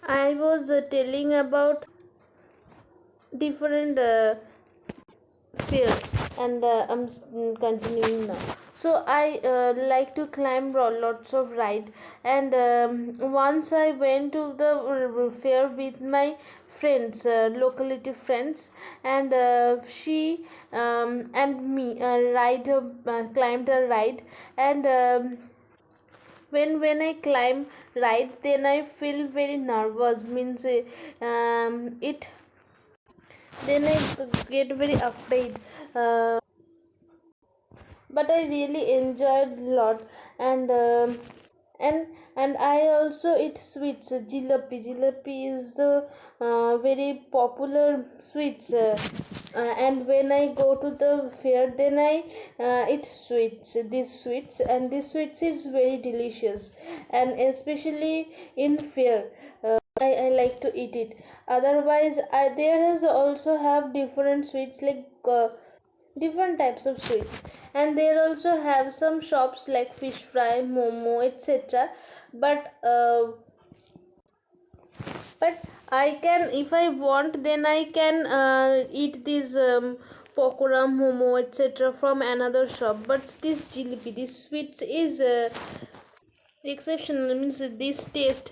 I was telling about different fear, and continuing now. So I like to climb lots of ride, and once I went to the fair with my friends, locality friends, and she and me climbed a ride, and when I climb ride, then I feel very nervous, means it then I get very afraid, but I really enjoyed a lot, and and I also eat sweets. Jalebi is the very popular sweets, and when I go to the fair, then I eat sweets. These sweets, and these sweets is very delicious, and especially in fair. I like to eat it. Otherwise, there has also have different sweets, like different types of sweets, and there also have some shops like fish fry, momo, etc. But I can, if I want, then I can eat this pokora, momo, etc. from another shop. But this jalebi, this sweets is exceptional, means this taste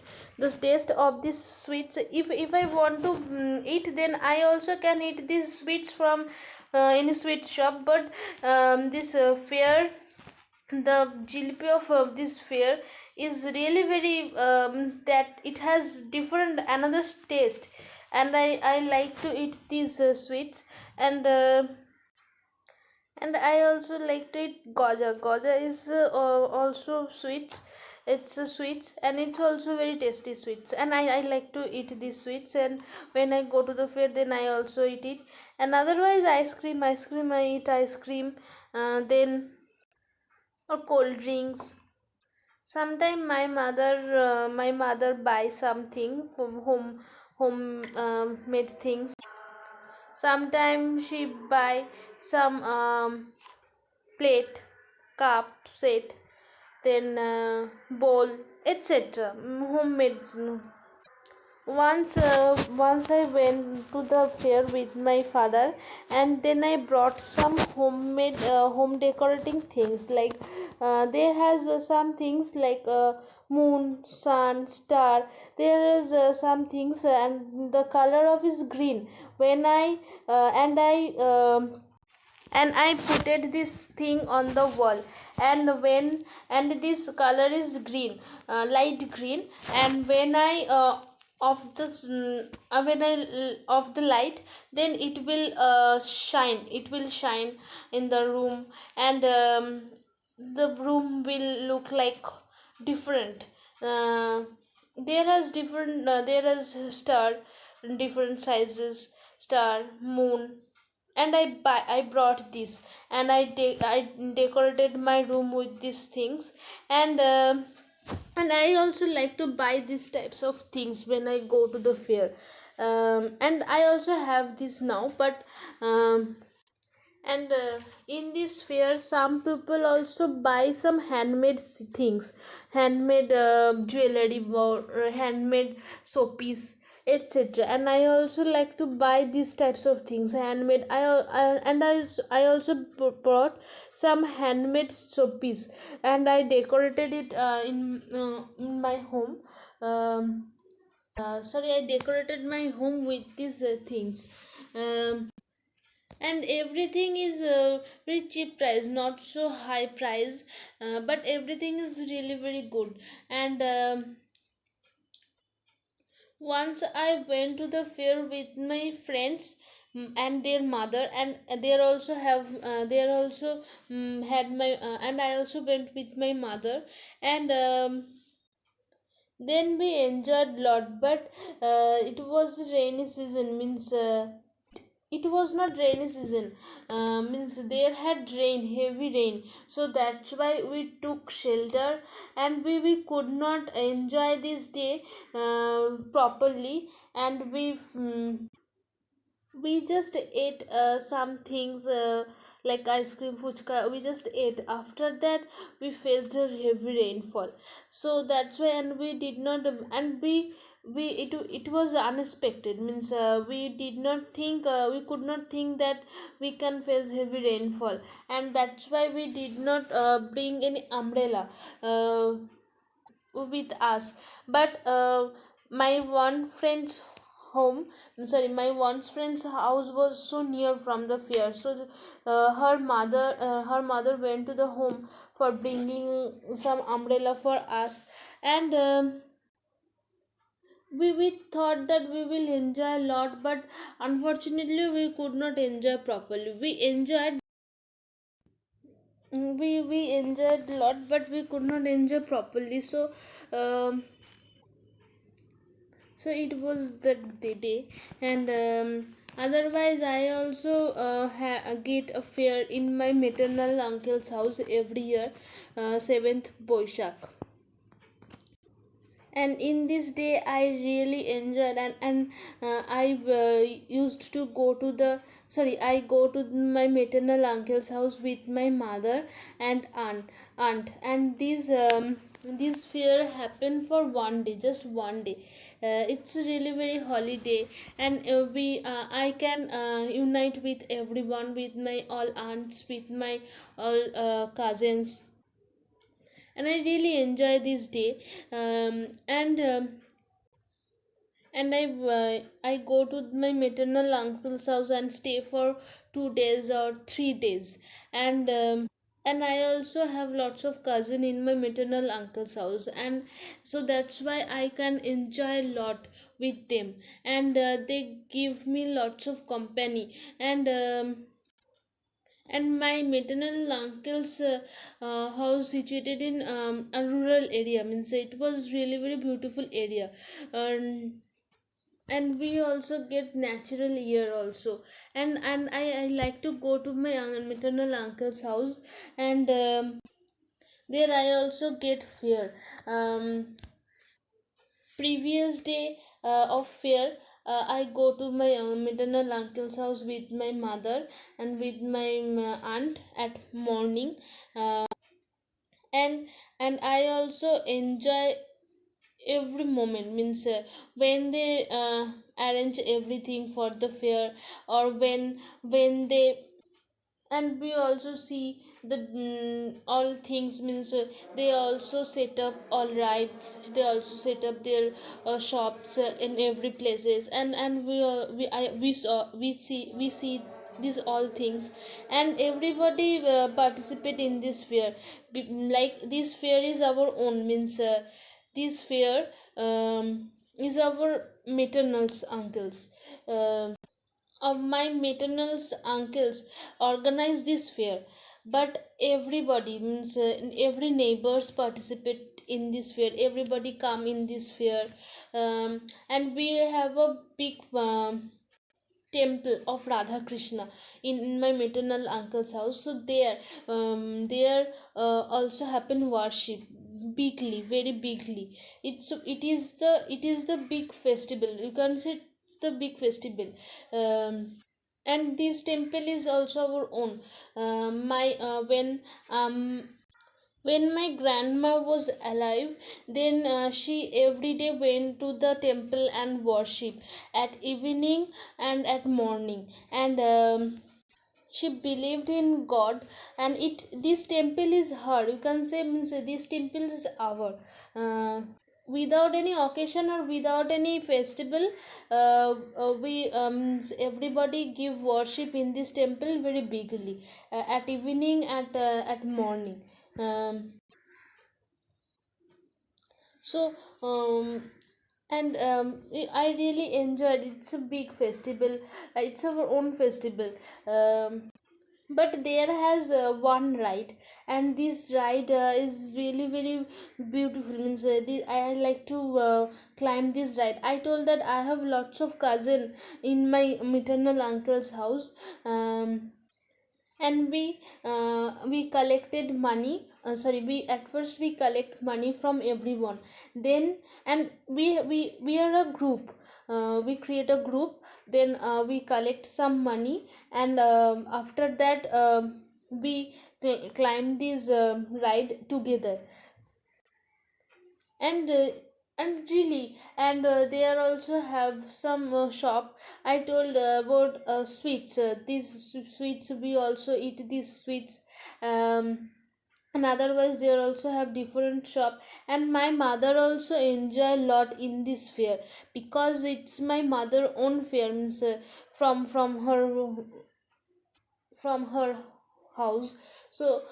of these sweets, if I want to eat, then I also can eat these sweets from any sweet shop. But this fair, the jalebi of this fair is really very that it has different another taste, and I like to eat these sweets, and I also like to eat goja. Goja is also sweets. It's a sweets, and it's also very tasty sweets, and I like to eat these sweets, and when I go to the fair, then I also eat it. And otherwise, ice cream, I eat ice cream, then or cold drinks. Sometimes my mother buy something from home made things. Sometimes she buy some plate, cup set, then bowl, etc. Homemade. Once I went to the fair with my father, and then I brought some homemade home decorating things, like there has some things like moon, sun, star. There is some things, and the color of is green. When I and I putted this thing on the wall, and when and this color is green, light green, and when I when I off the light, then it will shine in the room, and the room will look like different. uh, there is star, different sizes, star, moon, and I brought this, and I decorated my room with these things, and I also like to buy these types of things when I go to the fair, and I also have this now. But and in this fair, some people also buy some handmade things, handmade jewelry, or handmade soapies, etc. And I also like to buy these types of things, handmade. I also brought some handmade soapies, and I decorated it in my home. I decorated my home with these things. And everything is very cheap price, not so high price, but everything is really very good. And once I went to the fair with my friends, and their mother, and they also had my and I also went with my mother, and then we enjoyed lot. But it was rainy season, means it was not rainy season, means there had rain, heavy rain, so that's why we took shelter, and we could not enjoy this day properly. And we just ate some things, like ice cream, fuchka, we just ate. After that we faced a heavy rainfall. So that's why, and we did not, and we it was unexpected, means we did not think, we could not think that we can face heavy rainfall. And that's why we did not bring any umbrella with us. But my one friend's home, sorry, my one friend's house was so near from the fair. So her mother went to the home for bringing some umbrella for us. And we thought that we will enjoy a lot, but unfortunately we could not enjoy properly. We enjoyed, we enjoyed a lot, but we could not enjoy properly. So um, so it was the day. And otherwise I also get a fair in my maternal uncle's house every year, 7th Boishak. And in this day I really enjoyed. And I used to go to the, sorry, I go to my maternal uncle's house with my mother and aunt. And this fair happened for one day, just one day. It's really very holiday. And we I can unite with everyone, with my all aunts, with my all cousins. And I really enjoy this day. And I go to my maternal uncle's house and stay for 2 days or 3 days. And I also have lots of cousin in my maternal uncle's house, and so that's why I can enjoy a lot with them. And they give me lots of company. And my maternal uncle's house situated in a rural area, means it was really very beautiful area. And we also get natural air also. And I like to go to my maternal uncle's house. And there I also get fear. Previous day of fair, I go to my maternal uncle's house with my mother and with my aunt at morning. And I also enjoy every moment, means when they arrange everything for the fair, or when they, and we also see the all things, means they also set up all rights, they also set up their shops in every places. And we see these all things. And everybody participate in this fair. Like this fair is our own, means this fair is our maternal's uncles, of my maternal's uncles organize this fair. But everybody, means every neighbors participate in this fair, everybody come in this fair. And we have a big temple of Radha Krishna in my maternal uncle's house. So there also happen worship bigly, very bigly. It is the big festival, you can say it's the big festival. And this temple is also our own. My when my grandma was alive, then she every day went to the temple and worship at evening and at morning. And she believed in God. And it this temple is her, you can say, means this temple is our, without any occasion or without any festival, we everybody give worship in this temple very bigly, at evening, at morning. um, so and I really enjoyed. It's a big festival, it's our own festival. But there has one ride, and this ride is really very beautiful, means I like to climb this ride. I told that I have lots of cousin in my maternal uncle's house. And we collected money, sorry, we at first we collect money from everyone. Then, and we are a group, we create a group, then we collect some money, and after that we climb this ride together. and uh, and really, and there also have some shop. I told about sweets. These sweets, we also eat these sweets. And otherwise they also have different shop, and my mother also enjoy a lot in this fair, because it's my mother own fair, means from her house. So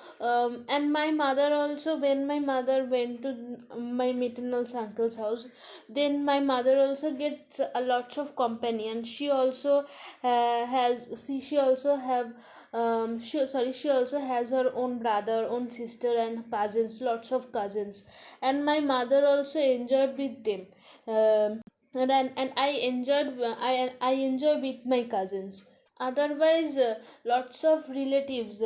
and my mother also, when my mother went to my maternal uncle's house, then my mother also gets a lots of company, and she also has she also have she also has her own brother, own sister, and cousins, lots of cousins, and my mother also enjoyed with them. And I enjoyed, I enjoy with my cousins. Otherwise lots of relatives,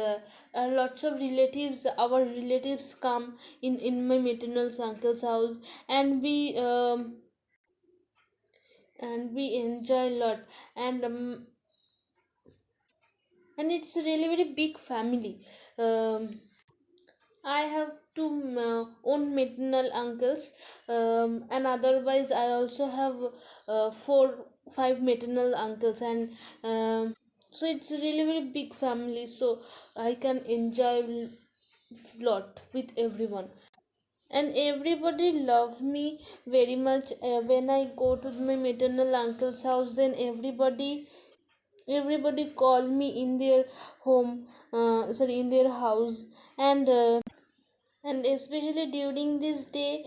our relatives come in my maternal uncle's house, and we enjoy a lot. And um, and it's a really very big family. I have two own maternal uncles, and otherwise I also have four, five maternal uncles, and so it's a really very big family. So I can enjoy lot with everyone, and everybody love me very much. When I go to my maternal uncle's house, then everybody call me in their home, sorry, in their house. And especially during this day,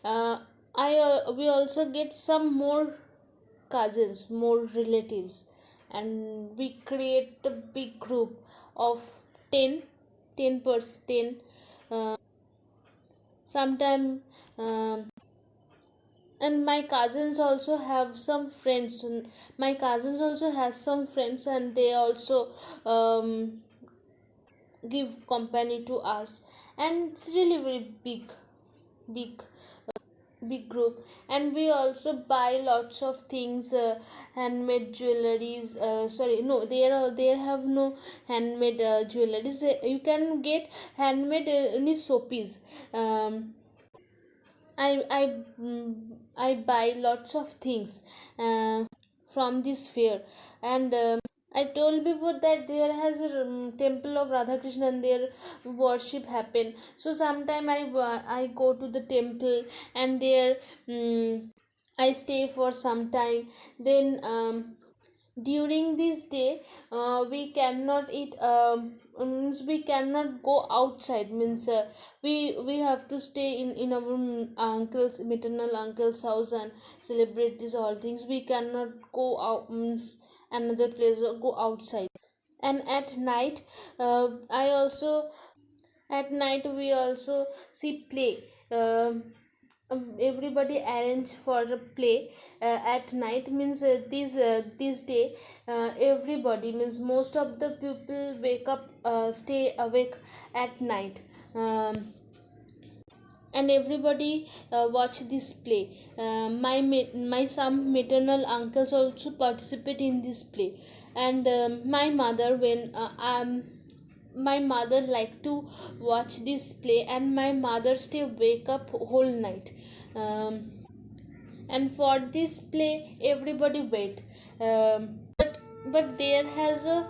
I we also get some more cousins, more relatives, and we create a big group of 10, 10 sometime. And my cousins also have some friends, and my cousins also has some friends, and they also um, give company to us. And it's really very big big group. And we also buy lots of things, handmade jewelries. Sorry, no, there have no handmade jewelries. You can get handmade any soapies. I buy lots of things from this fair. And I told before that there has a temple of Radha Krishna, and their worship happen. So sometime I go to the temple, and there I stay for some time. Then during this day we cannot eat, means we cannot go outside, means we have to stay in our uncle's, maternal uncle's house, and celebrate these all things. We cannot go out, means another place, or go outside. And at night, I also at night we also see play. Everybody arrange for a play at night, means this day everybody, means most of the people wake up, stay awake at night, um, and everybody watch this play. My some maternal uncles also participate in this play. And my mother, when my mother like to watch this play, and my mother stay wake up whole night. And for this play everybody wait. But there has a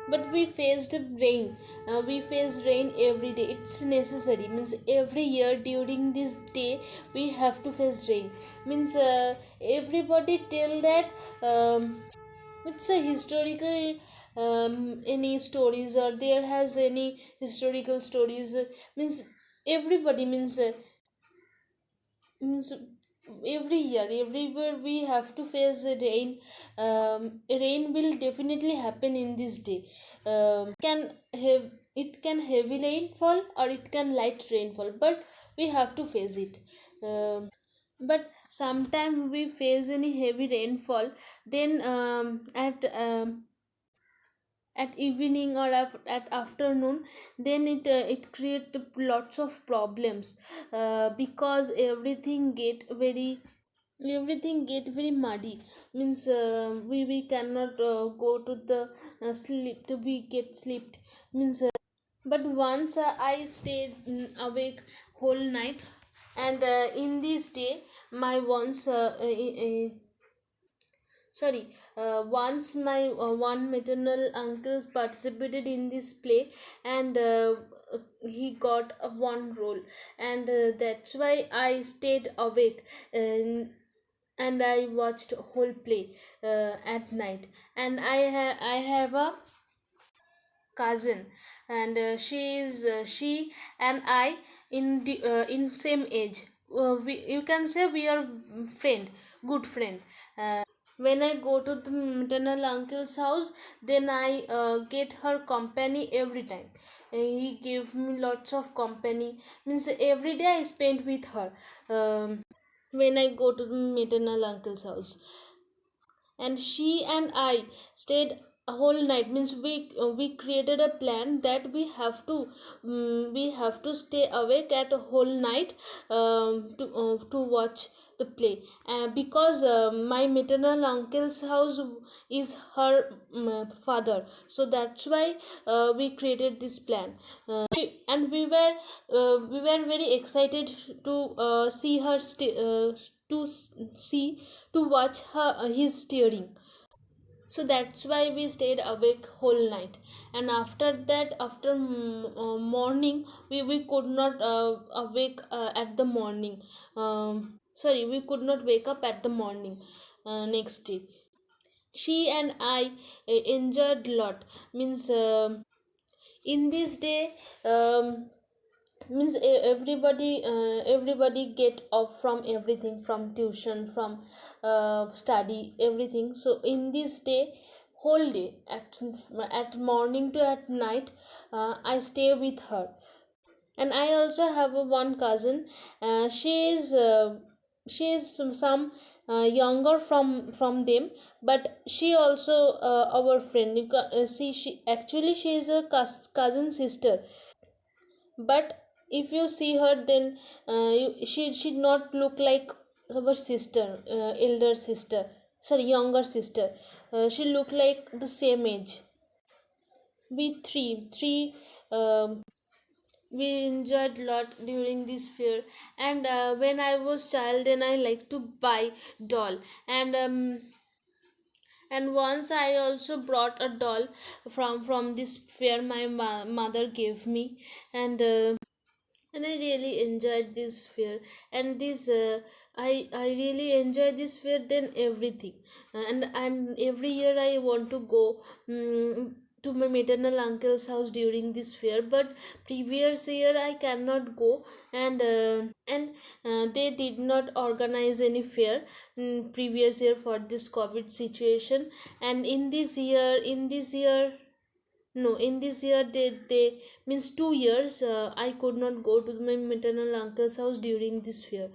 but we faced rain. We face rain every day, it's necessary, means every year during this day we have to face rain. Means everybody tell that it's a historical, any stories, or there has any historical stories, means everybody, means every year, everywhere we have to face a rain. Rain will definitely happen in this day. Can have it can heavy rainfall, or it can light rainfall, but we have to face it. But sometime we face any heavy rainfall, then at at evening or at afternoon, then it create lots of problems, because everything get very muddy. Means we cannot go to the sleep to be get slept. Means but once I stayed awake whole night, and in this day my once sorry once my one maternal uncle participated in this play, and he got one role, and that's why I stayed awake, and I watched whole play at night. And I have a cousin, and she and I in same age. You can say we are friend, good friend. When I go to the maternal uncle's house, then I get her company every time. He gave me lots of company. Means every day I spend with her. When I go to the maternal uncle's house, and she and I stayed a whole night. Means we created a plan that we have to stay awake at a whole night, to watch the play, because my maternal uncle's house is her father, so that's why we created this plan. And we were very excited to see her to see to watch her his steering. So that's why we stayed awake whole night. And after that, after morning, we could not awake at the morning. Sorry, we could not wake up at the morning next day. She and I enjoyed lot. Means in this day, means everybody get off from everything, from tuition, from study, everything. So in this day, whole day, at morning to at night, I stay with her. And I also have a one cousin. She is some younger from them, but she also our friend. You see, she is a cousin sister. But if you see her, then she not look like our sister, elder sister, sorry, younger sister. She look like the same age. We three we enjoyed lot during this fair. And when I was child, then I like to buy doll. And once I also brought a doll from this fair my mother gave me. And I really enjoyed this fair. And this I really enjoy this fair than everything. And every year I want to go to my maternal uncle's house during this fair, but previous year I cannot go. And they did not organize any fair previous year for this COVID situation. And in this year, no, in this year, they means 2 years I could not go to my maternal uncle's house during this fair.